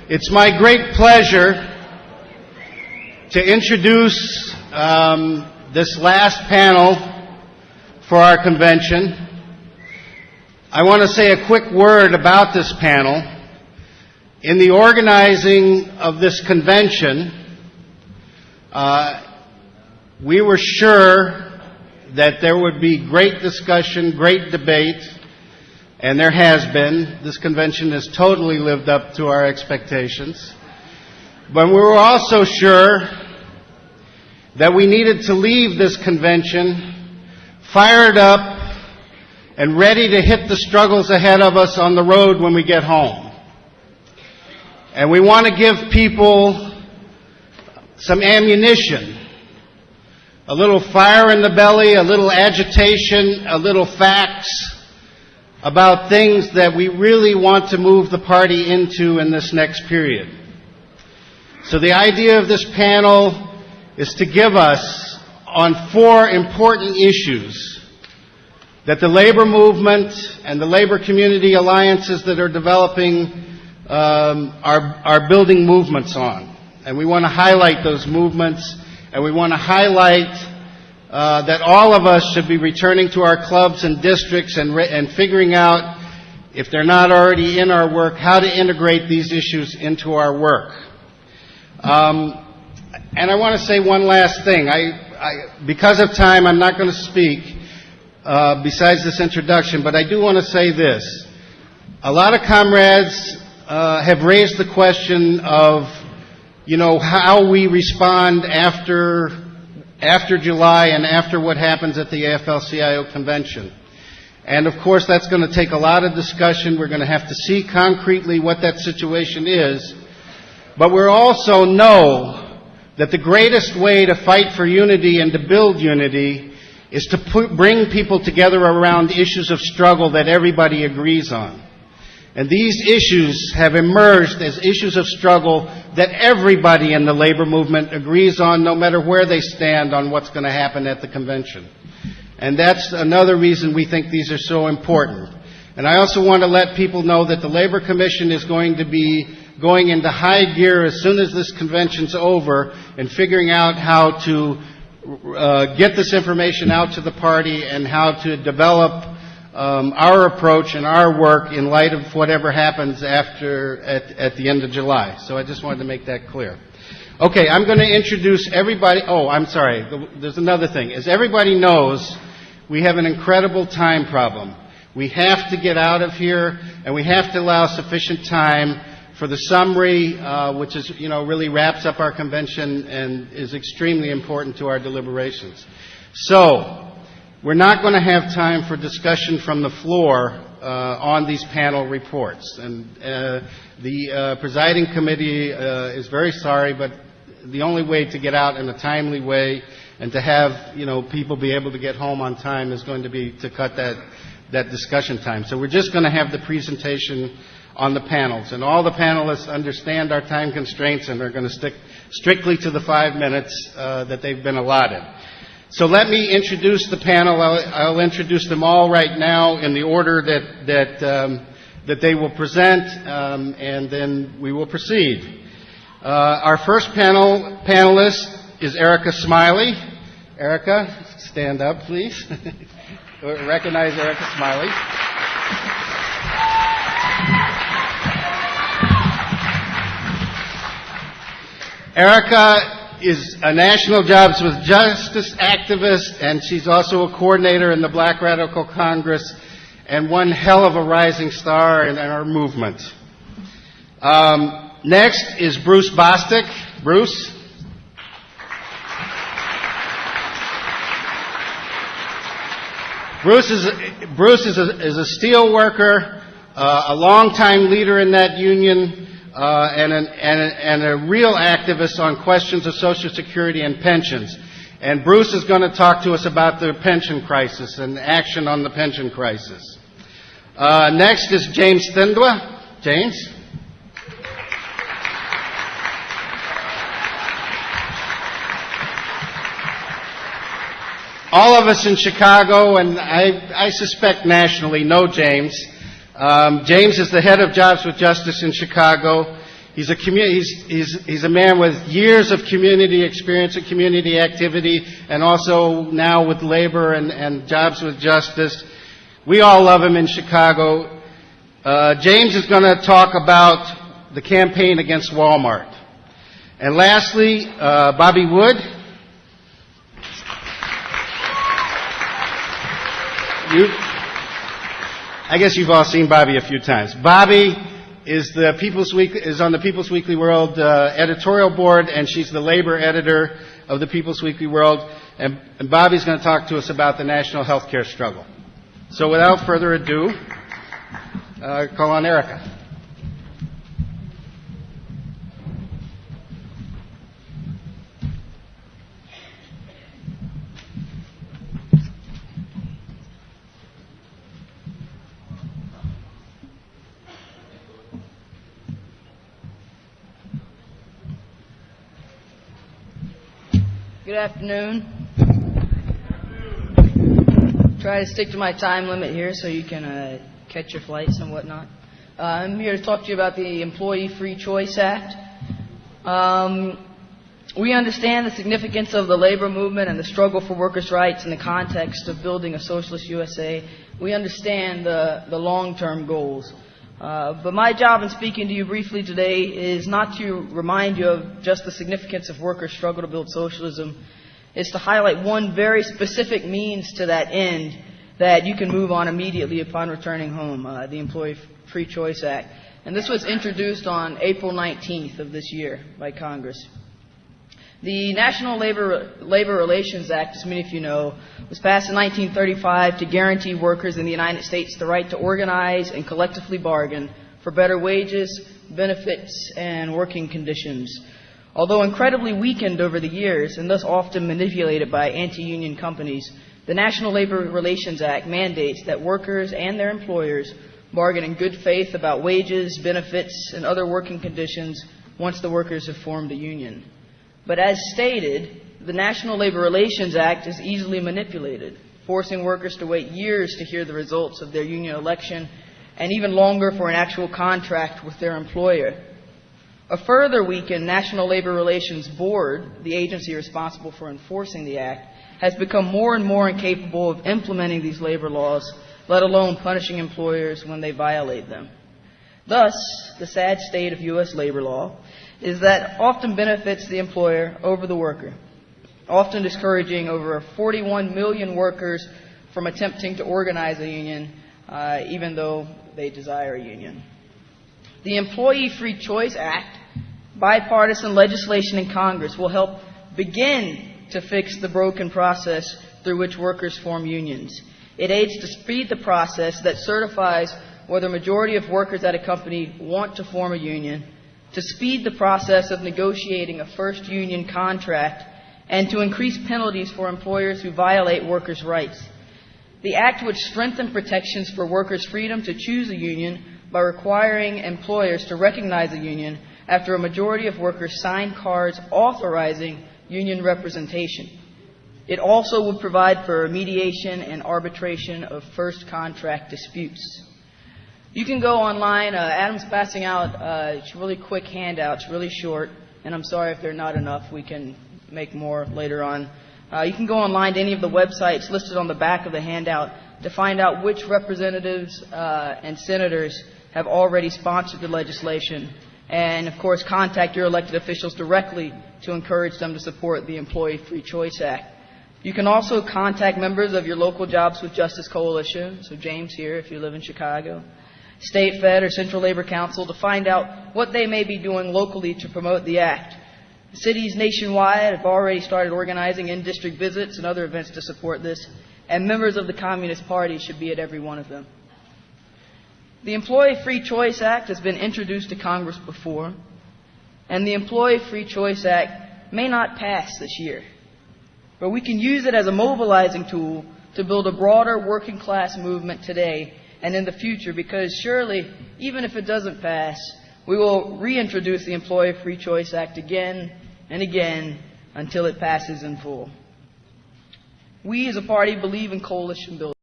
It's my great pleasure to introduce this last panel for our convention. I want to say a quick word about this panel. In the organizing of this convention, we were sure that there would be great discussion, great debate, and there has been. This convention has totally lived up to our expectations. But we were also sure that we needed to leave this convention fired up and ready to hit the struggles ahead of us on the road when we get home. And we want to give people some ammunition, a little fire in the belly, a little agitation, a little facts about things that we really want to move the party into in this next period. So the idea of this panel is to give us on 4 important issues that the labor movement and the labor community alliances that are developing are building movements on. And we want to highlight those movements, and we want to highlight that all of us should be returning to our clubs and districts and figuring out, if they're not already in our work, how to integrate these issues into our work. And I want to say one last thing. Because of time, I'm not going to speak besides this introduction, but I do want to say this. A lot of comrades have raised the question of, how we respond after July and after what happens at the AFL-CIO convention. And of course that's going to take a lot of discussion. We're going to have to see concretely what that situation is. But we also know that the greatest way to fight for unity and to build unity is to bring people together around issues of struggle that everybody agrees on. And these issues have emerged as issues of struggle that everybody in the labor movement agrees on, no matter where they stand on what's going to happen at the convention. And that's another reason we think these are so important. And I also want to let people know that the Labor Commission is going to be going into high gear as soon as this convention's over and figuring out how to get this information out to the party and how to develop our approach and our work in light of whatever happens at the end of July. So I just wanted to make that clear. Okay, I'm going to introduce everybody. Oh, I'm sorry. There's another thing. As everybody knows, we have an incredible time problem. We have to get out of here, and we have to allow sufficient time for the summary, which is, really wraps up our convention and is extremely important to our deliberations. So, we're not going to have time for discussion from the floor on these panel reports. And the presiding committee is very sorry, but the only way to get out in a timely way and to have, people be able to get home on time is going to be to cut that discussion time. So we're just going to have the presentation on the panels. And all the panelists understand our time constraints and are going to stick strictly to the 5 minutes that they've been allotted. So let me introduce the panel. I'll introduce them all right now in the order that they will present, and then we will proceed. Our first panelist is Erica Smiley. Erica, stand up, please. Recognize Erica Smiley. Erica is a National Jobs with Justice activist, and she's also a coordinator in the Black Radical Congress and one hell of a rising star in our movement. Next is Bruce Bostic. Bruce? Bruce is a steel worker, a longtime leader in that union, and a real activist on questions of Social Security and pensions. And Bruce is going to talk to us about the pension crisis and action on the pension crisis. Next is James Thindwa. James? All of us in Chicago, and I suspect nationally, know James. James is the head of Jobs with Justice in Chicago. He's a man with years of community experience and community activity, and also now with labor and jobs with justice. We all love him in Chicago. James is going to talk about the campaign against Walmart. And lastly, Bobbie Wood. I guess you've all seen Bobbie a few times. Bobbie is on the People's Weekly World editorial board, and she's the labor editor of the People's Weekly World. And Bobbie's going to talk to us about the national health care struggle. So without further ado, call on Erica. Good afternoon. Try to stick to my time limit here so you can catch your flights and whatnot. I'm here to talk to you about the Employee Free Choice Act. We understand the significance of the labor movement and the struggle for workers' rights in the context of building a socialist USA. We understand the long-term goals. But my job in speaking to you briefly today is not to remind you of just the significance of workers' struggle to build socialism. It's to highlight one very specific means to that end that you can move on immediately upon returning home, the Employee Free Choice Act. And this was introduced on April 19th of this year by Congress. The National Labor Relations Act, as many of you know, was passed in 1935 to guarantee workers in the United States the right to organize and collectively bargain for better wages, benefits, and working conditions. Although incredibly weakened over the years and thus often manipulated by anti-union companies, the National Labor Relations Act mandates that workers and their employers bargain in good faith about wages, benefits, and other working conditions once the workers have formed a union. But as stated, the National Labor Relations Act is easily manipulated, forcing workers to wait years to hear the results of their union election and even longer for an actual contract with their employer. A further weakened National Labor Relations Board, the agency responsible for enforcing the Act, has become more and more incapable of implementing these labor laws, let alone punishing employers when they violate them. Thus, the sad state of U.S. labor law is that often benefits the employer over the worker, often discouraging over 41 million workers from attempting to organize a union, even though they desire a union. The Employee Free Choice Act, bipartisan legislation in Congress, will help begin to fix the broken process through which workers form unions. It aids to speed the process that certifies whether a majority of workers at a company want to form a union, to speed the process of negotiating a first union contract, and to increase penalties for employers who violate workers' rights. The Act would strengthen protections for workers' freedom to choose a union by requiring employers to recognize a union after a majority of workers sign cards authorizing union representation. It also would provide for mediation and arbitration of first contract disputes. You can go online. Adam's passing out really quick handouts, really short, and I'm sorry if they're not enough. We can make more later on. You can go online to any of the websites listed on the back of the handout to find out which representatives and senators have already sponsored the legislation, and, of course, contact your elected officials directly to encourage them to support the Employee Free Choice Act. You can also contact members of your local Jobs with Justice Coalition, so James here if you live in Chicago, State Fed or Central Labor Council, to find out what they may be doing locally to promote the Act. Cities nationwide have already started organizing in-district visits and other events to support this, and members of the Communist Party should be at every one of them. The Employee Free Choice Act has been introduced to Congress before, and the Employee Free Choice Act may not pass this year, but we can use it as a mobilizing tool to build a broader working class movement today and in the future, because surely, even if it doesn't pass, we will reintroduce the Employee Free Choice Act again and again until it passes in full. We as a party believe in coalition building.